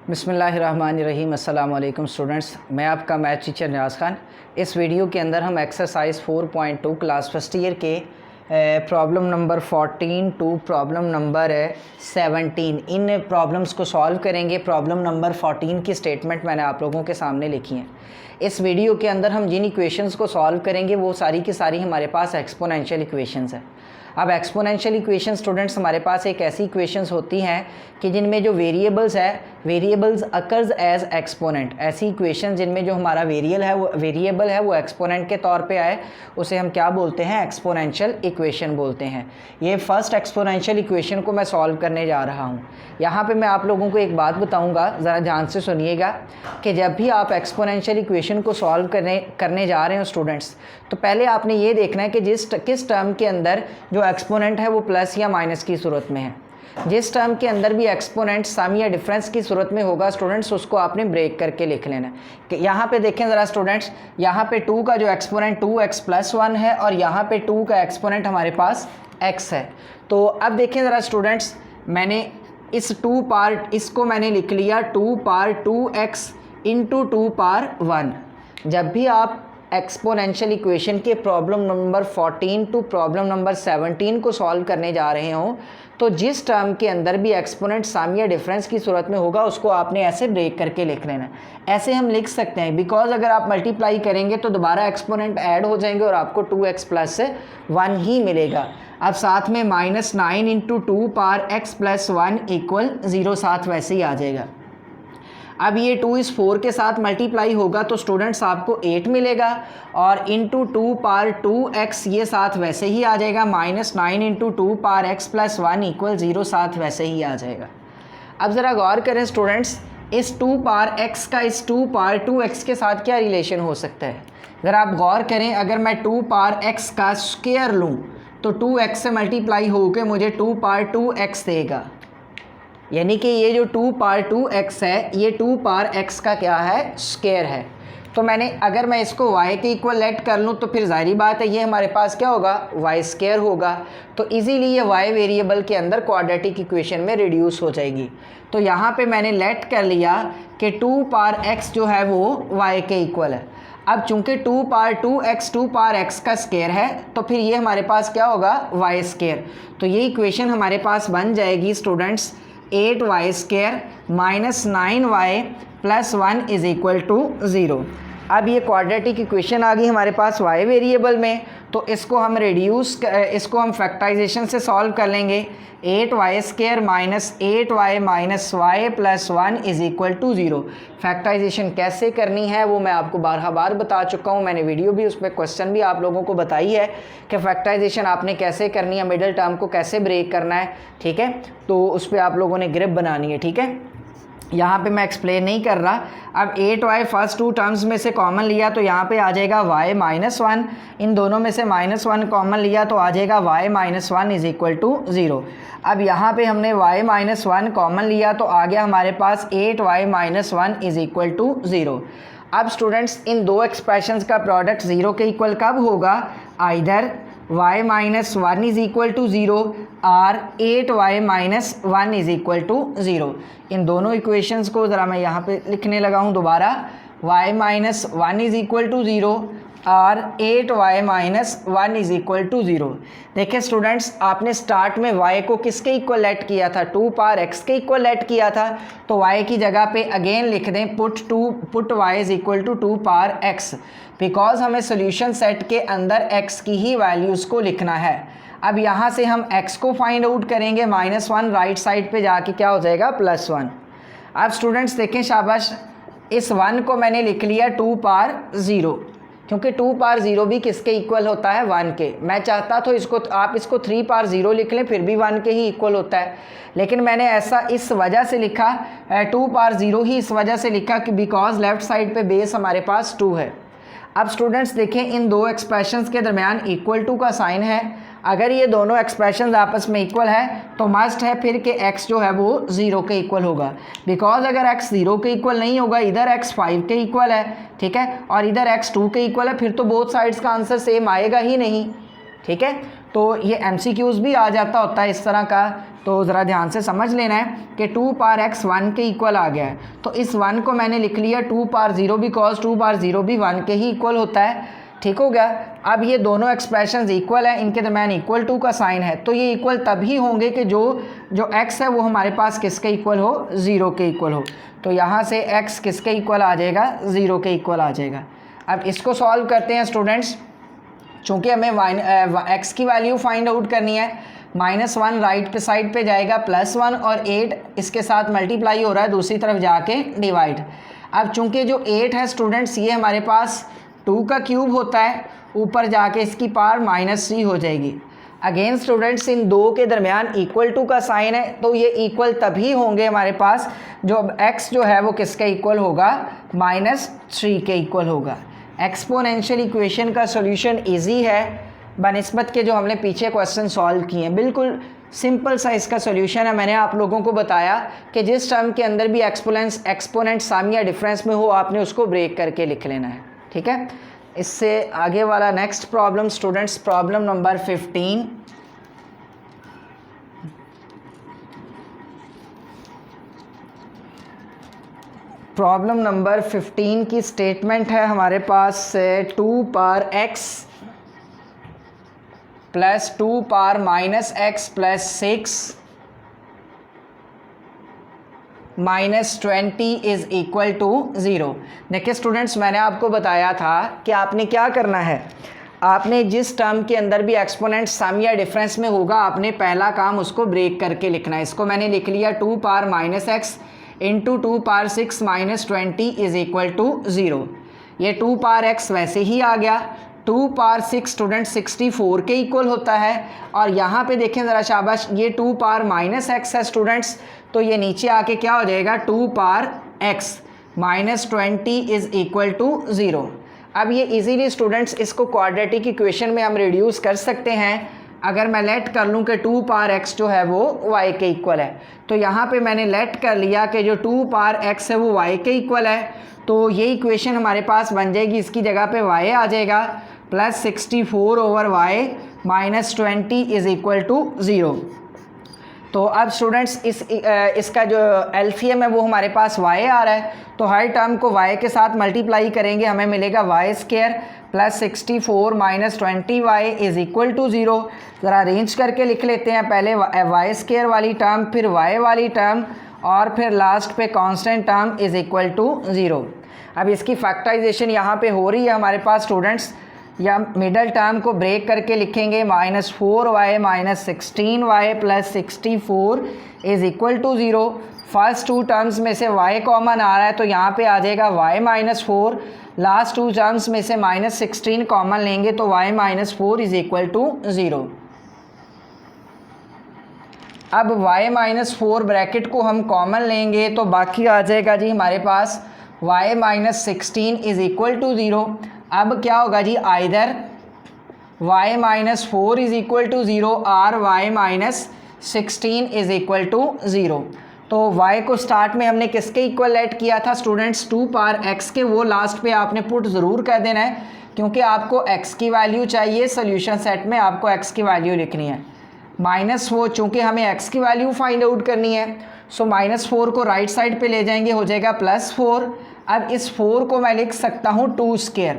बिस्मिल्लाहिर्रहमानिर्रहीम। अस्सलाम वालेकुम स्टूडेंट्स, मैं आपका मैथ टीचर नियाज़ खान। इस वीडियो के अंदर हम एक्सरसाइज 4.2 क्लास फर्स्ट ईयर के problem number 14 to problem number 17 इन प्रॉब्लम्स को सॉल्व करेंगे। प्रॉब्लम नंबर 14 की स्टेटमेंट मैंने आप लोगों के सामने लिखी है। इस वीडियो के अंदर हम जिन इक्वेशंस को सॉल्व करेंगे वो सारी की सारी हमारे पास एक्सपोनेंशियल इक्वेशंस है। अब एक्सपोनेंशियल इक्वेशन स्टूडेंट्स हमारे पास एक ऐसी इक्वेशंस होती हैं कि जिनमें जो वेरिएबल्स है वेरिएबल्स अकर्स एज एक्सपोनेंट। ऐसी इक्वेशन जिनमें जो हमारा वेरिएबल है वो एक्सपोनेंट के तौर पे आए उसे हम क्या बोलते हैं, एक्सपोनेंशियल इक्वेशन बोलते हैं। ये फर्स्ट एक्सपोनेंशियल इक्वेशन को मैं सॉल्व करने जा रहा हूँ। यहाँ पे मैं आप लोगों को एक बात बताऊँगा, ज़रा ध्यान से सुनिएगा कि जब भी आप एक्सपोनेंशियल इक्वेशन को सॉल्व करने जा रहे हो स्टूडेंट्स, तो पहले आपने ये देखना है कि किस टर्म के अंदर जो एक्सपोनेंट है वो प्लस या माइनस की सूरत में है। जिस टर्म के अंदर भी एक्सपोनेंट सम या डिफरेंस की सूरत में होगा स्टूडेंट्स, उसको आपने ब्रेक करके लिख लेना कि यहाँ पे देखें ज़रा स्टूडेंट्स, यहाँ पे 2 का जो एक्सपोनेंट 2x + 1 है और यहाँ पे 2 का एक्सपोनेंट हमारे पास x है। तो अब देखें ज़रा स्टूडेंट्स, मैंने इस 2 पार्ट इसको मैंने लिख लिया 2 पार 2x × 2 पार 1। जब भी आप एक्सपोनेंशियल इक्वेशन के problem number 14 to problem number 17 को सॉल्व करने जा रहे हो, तो जिस टर्म के अंदर भी एक्सपोनेंट सम या डिफरेंस की सूरत में होगा उसको आपने ऐसे ब्रेक करके लिख लेना। ऐसे हम लिख सकते हैं बिकॉज अगर आप मल्टीप्लाई करेंगे तो दोबारा एक्सपोनेंट ऐड हो जाएंगे और आपको 2x + 1 ही मिलेगा। अब साथ में -9 × 2 पार x + 1 = 0 साथ वैसे ही आ जाएगा। अब ये 2 इस 4 के साथ मल्टीप्लाई होगा तो स्टूडेंट्स आपको 8 मिलेगा और इंटू 2 पार 2x ये साथ वैसे ही आ जाएगा। -9 × 2 पार x + 1 = 0 साथ वैसे ही आ जाएगा। अब ज़रा गौर करें स्टूडेंट्स, इस 2 पार x का इस 2 पार 2x के साथ क्या रिलेशन हो सकता है। ज़रा आप गौर करें, अगर मैं 2 पार x का स्क्वायर लूँ तो 2x से मल्टीप्लाई होकर मुझे 2 पार 2x देगा, यानी कि ये जो 2 पार 2x है ये 2 पार x का क्या है, स्क्वायर है। तो अगर मैं इसको y के इक्वल लेट कर लूँ तो फिर जाहिर बात है ये हमारे पास क्या होगा, y² होगा। तो इजीली ये y वेरिएबल के अंदर क्वाड्रेटिक इक्वेशन में रिड्यूस हो जाएगी। तो यहाँ पे मैंने लेट कर लिया कि 2 पार x जो है वो y के इक्वल है। अब चूंकि 2 पार 2x 2 पार x का स्क्वायर है तो फिर ये हमारे पास क्या होगा, y²। तो ये इक्वेशन हमारे पास बन जाएगी स्टूडेंट्स 8y² - 9y + 1 = 0। अब ये क्वाड्रेटिक इक्वेशन आ गई हमारे पास y वेरिएबल में, तो इसको हम फैक्टराइजेशन से सॉल्व कर लेंगे। 8y² - 8y - y + 1 = 0। फैक्टराइजेशन कैसे करनी है वो मैं आपको बार बता चुका हूँ। मैंने वीडियो भी उसमें क्वेश्चन भी आप लोगों को बताई है कि फैक्टराइजेशन आपने कैसे करनी है, मिडिल टर्म को कैसे ब्रेक करना है, ठीक है। तो उस पर आप लोगों ने ग्रिप बनानी है, ठीक है। यहाँ पे मैं एक्सप्लेन नहीं कर रहा। अब 8y फर्स्ट 2 टर्म्स में से कॉमन लिया तो यहाँ पे आ जाएगा y - 1। इन दोनों में से -1 कॉमन लिया तो आ जाएगा y - 1 = 0। अब यहाँ पे हमने y - 1 कॉमन लिया तो आ गया हमारे पास 8y - 1 = 0। अब स्टूडेंट्स इन दो एक्सप्रेशंस का प्रोडक्ट 0 के इक्वल कब होगा, आइदर y - 1 = 0 और 8y - 1 = 0। इन दोनों इक्वेशंस को ज़रा मैं यहाँ पे लिखने लगा हूँ दोबारा। y - 1 = 0 और 8y - 1 = 0। देखिए स्टूडेंट्स, आपने स्टार्ट में y को किसके इक्वल लेट किया था, 2 पार x के इक्वल लेट किया था। तो y की जगह पे अगेन लिख दें पुट y = 2 पार x, बिकॉज हमें सोल्यूशन सेट के अंदर x की ही वैल्यूज़ को लिखना है। अब यहाँ से हम x को फाइंड आउट करेंगे, -1 राइट साइड पे जाके क्या हो जाएगा, +1। अब स्टूडेंट्स देखें शाबाश, इस 1 को मैंने लिख लिया 2 पार 0, क्योंकि 2 पार 0 भी किसके इक्वल होता है, 1 के। मैं चाहता तो आप इसको 3 पार 0 लिख लें, फिर भी 1 के ही इक्वल होता है, लेकिन मैंने ऐसा इस वजह से लिखा 2 पार 0 ही इस वजह से लिखा कि बिकॉज लेफ़्ट साइड पे बेस हमारे पास 2 है। अब स्टूडेंट्स देखें, इन दो एक्सप्रेशंस के दरमियान = का साइन है। अगर ये दोनों एक्सप्रेशंस आपस में इक्वल है तो मस्ट है फिर कि x जो है वो 0 के इक्वल होगा, बिकॉज अगर x 0 के इक्वल नहीं होगा, इधर x 5 के इक्वल है, ठीक है, और इधर x 2 के इक्वल है, फिर तो बोथ साइड्स का आंसर सेम आएगा ही नहीं, ठीक है। तो ये MCQs भी आ जाता होता है इस तरह का, तो ज़रा ध्यान से समझ लेना है कि 2 पावर x 1 के इक्वल आ गया है, तो इस 1 को मैंने लिख लिया 2 पावर 0 बिकॉज 2 पावर 0 भी 1 के ही इक्वल होता है, ठीक हो गया। अब ये दोनों एक्सप्रेशंस इक्वल है, इनके दरम्यान इक्वल टू का साइन है, तो ये इक्वल तभी होंगे कि जो x है वो हमारे पास किसके इक्वल हो, 0 के इक्वल हो। तो यहाँ से x किसके इक्वल आ जाएगा, 0 के इक्वल आ जाएगा। अब इसको सॉल्व करते हैं स्टूडेंट्स। चूँकि हमें x की वैल्यू फाइंड आउट करनी है, -1 राइट पे साइड पे जाएगा, +1 और 8 इसके साथ मल्टीप्लाई हो रहा है, दूसरी तरफ जाके डिवाइड। अब चूँकि जो 8 है स्टूडेंट्स ये हमारे पास 2 का क्यूब होता है, ऊपर जाके इसकी पावर -3 हो जाएगी। अगेन स्टूडेंट्स इन दो के दरमियान इक्वल टू का साइन है, तो ये इक्वल तभी होंगे हमारे पास जो x जो है वो किसके इक्वल होगा, -3 के इक्वल होगा। एक्सपोनेंशियल इक्वेशन का सॉल्यूशन इजी है बनिस्बत के जो हमने पीछे क्वेश्चन सॉल्व किए हैं, बिल्कुल सिंपल सा इसका सॉल्यूशन है। मैंने आप लोगों को बताया कि जिस टर्म के अंदर भी एक्सपोनेंट साम या डिफरेंस में हो आपने उसको ब्रेक करके लिख लेना है, ठीक है। इससे आगे वाला next problem students, problem number 15। Problem number 15 की स्टेटमेंट है हमारे पास 2 power x plus 2 power -x plus 6 -20 is equal to 0। देखिए स्टूडेंट्स, मैंने आपको बताया था कि आपने क्या करना है, आपने जिस टर्म के अंदर भी एक्सपोनेंट सम या डिफरेंस में होगा आपने पहला काम उसको ब्रेक करके लिखना है। इसको मैंने लिख लिया 2 power -x into 2 power 6 -20 is equal to 0। ये 2 पावर x वैसे ही आ गया। 2 पावर 6 स्टूडेंट 64 के इक्वल होता है, और यहाँ पे देखें ज़रा शाबाश, ये 2 पावर -x है स्टूडेंट्स, तो ये नीचे आके क्या हो जाएगा 2 power x -20 is equal to 0। अब ये इजीली स्टूडेंट्स इसको क्वाड्रेटिक इक्वेशन में हम रिड्यूस कर सकते हैं। अगर मैं लेट कर लूँ कि 2 पावर x जो है वो y के इक्वल है, तो यहाँ पे मैंने लेट कर लिया कि जो 2 पावर x है वो y के इक्वल है, तो ये इक्वेशन हमारे पास बन जाएगी, इसकी जगह पे y आ जाएगा plus 64 over y -20 is equal to 0। तो अब स्टूडेंट्स इसका जो एलसीएम है वो हमारे पास y आ रहा है, तो हर टर्म को y के साथ मल्टीप्लाई करेंगे, हमें मिलेगा y² plus 64 -20y is equal to 0। ज़रा अरेंज करके लिख लेते हैं, पहले y² वाली टर्म, फिर y वाली टर्म, और फिर लास्ट पे constant term is equal to 0। अब इसकी फैक्टराइजेशन यहाँ पे हो रही है हमारे पास स्टूडेंट्स, या मिडल टर्म को ब्रेक करके लिखेंगे -4y -16y plus 64 is equal to 0। First two terms में से y कॉमन आ रहा है, तो यहाँ पे आ जाएगा y -4, लास्ट टू टर्म्स में से -16 कॉमन लेंगे तो y -4 इज़ इक्वल टू 0। अब y -4 ब्रैकेट को हम कॉमन लेंगे तो बाकी आ जाएगा जी हमारे पास y -16 इज़ इक्वल टू 0। अब क्या होगा जी, either y -4 is equal to 0 और y -16 इज़ इक्वल टू 0। तो y को स्टार्ट में हमने किसके इक्वल लेट किया था स्टूडेंट्स, 2 पावर x के, वो लास्ट पे आपने पुट ज़रूर कर देना है क्योंकि आपको x की वैल्यू चाहिए, सोल्यूशन सेट में आपको x की वैल्यू लिखनी है। -4 चूँकि हमें x की वैल्यू फाइंड आउट करनी है, सो -4 को राइट साइड पे ले जाएंगे, हो जाएगा +4। अब इस 4 को मैं लिख सकता हूँ 2²।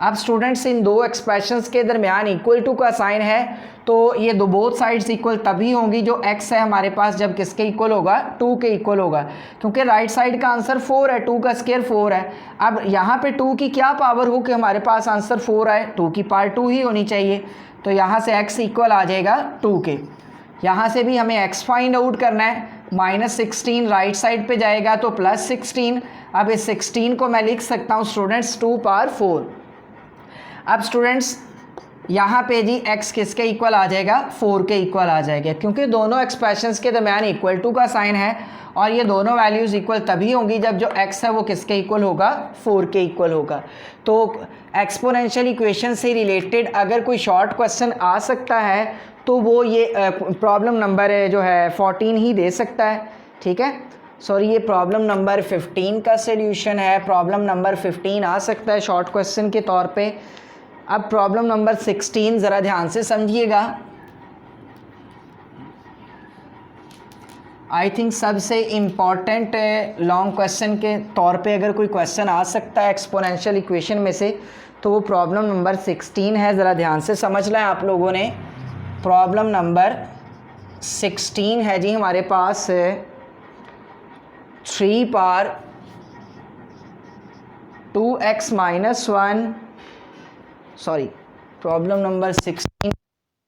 अब स्टूडेंट्स इन दो एक्सप्रेशंस के दरमियान इक्वल टू का साइन है, तो ये दो बोथ साइड्स इक्वल तभी होंगी जो x है हमारे पास जब किसके इक्वल होगा, 2 के इक्वल होगा, क्योंकि राइट साइड का आंसर 4 है, 2 का स्क्वायर 4 है। अब यहाँ पे 2 की क्या पावर हो कि हमारे पास आंसर 4 आए, 2 की पावर 2 ही होनी चाहिए, तो यहाँ से x इक्वल आ जाएगा 2 के। यहाँ से भी हमें x फाइंड आउट करना है, -16 राइट साइड पे जाएगा तो +16। अब इस 16 को मैं लिख सकता हूँ स्टूडेंट्स 2 पावर 4। अब स्टूडेंट्स यहाँ पे जी x किसके इक्वल आ जाएगा, 4 के इक्वल आ जाएगा, क्योंकि दोनों एक्सप्रेशंस के दरमियान इक्वल टू का साइन है और ये दोनों वैल्यूज़ इक्वल तभी होंगी जब जो x है वो किसके इक्वल होगा, 4 के इक्वल होगा। तो एक्सपोनेंशियल इक्वेशन से रिलेटेड अगर कोई शॉर्ट क्वेश्चन आ सकता है तो वो ये प्रॉब्लम नंबर जो है 14 ही दे सकता है, ठीक है। सॉरी, ये प्रॉब्लम नंबर 15 का सॉल्यूशन है, प्रॉब्लम नंबर 15 आ सकता है शॉर्ट क्वेश्चन के तौर पे। अब प्रॉब्लम नंबर 16 ज़रा ध्यान से समझिएगा। आई थिंक सबसे इम्पॉर्टेंट लॉन्ग क्वेश्चन के तौर पे अगर कोई क्वेश्चन आ सकता है एक्सपोनेंशियल इक्वेशन में से तो वो प्रॉब्लम नंबर 16 है। ज़रा ध्यान से समझ लें आप लोगों ने। प्रॉब्लम नंबर 16 है जी हमारे पास 3 power 2x - 1 sorry problem number 16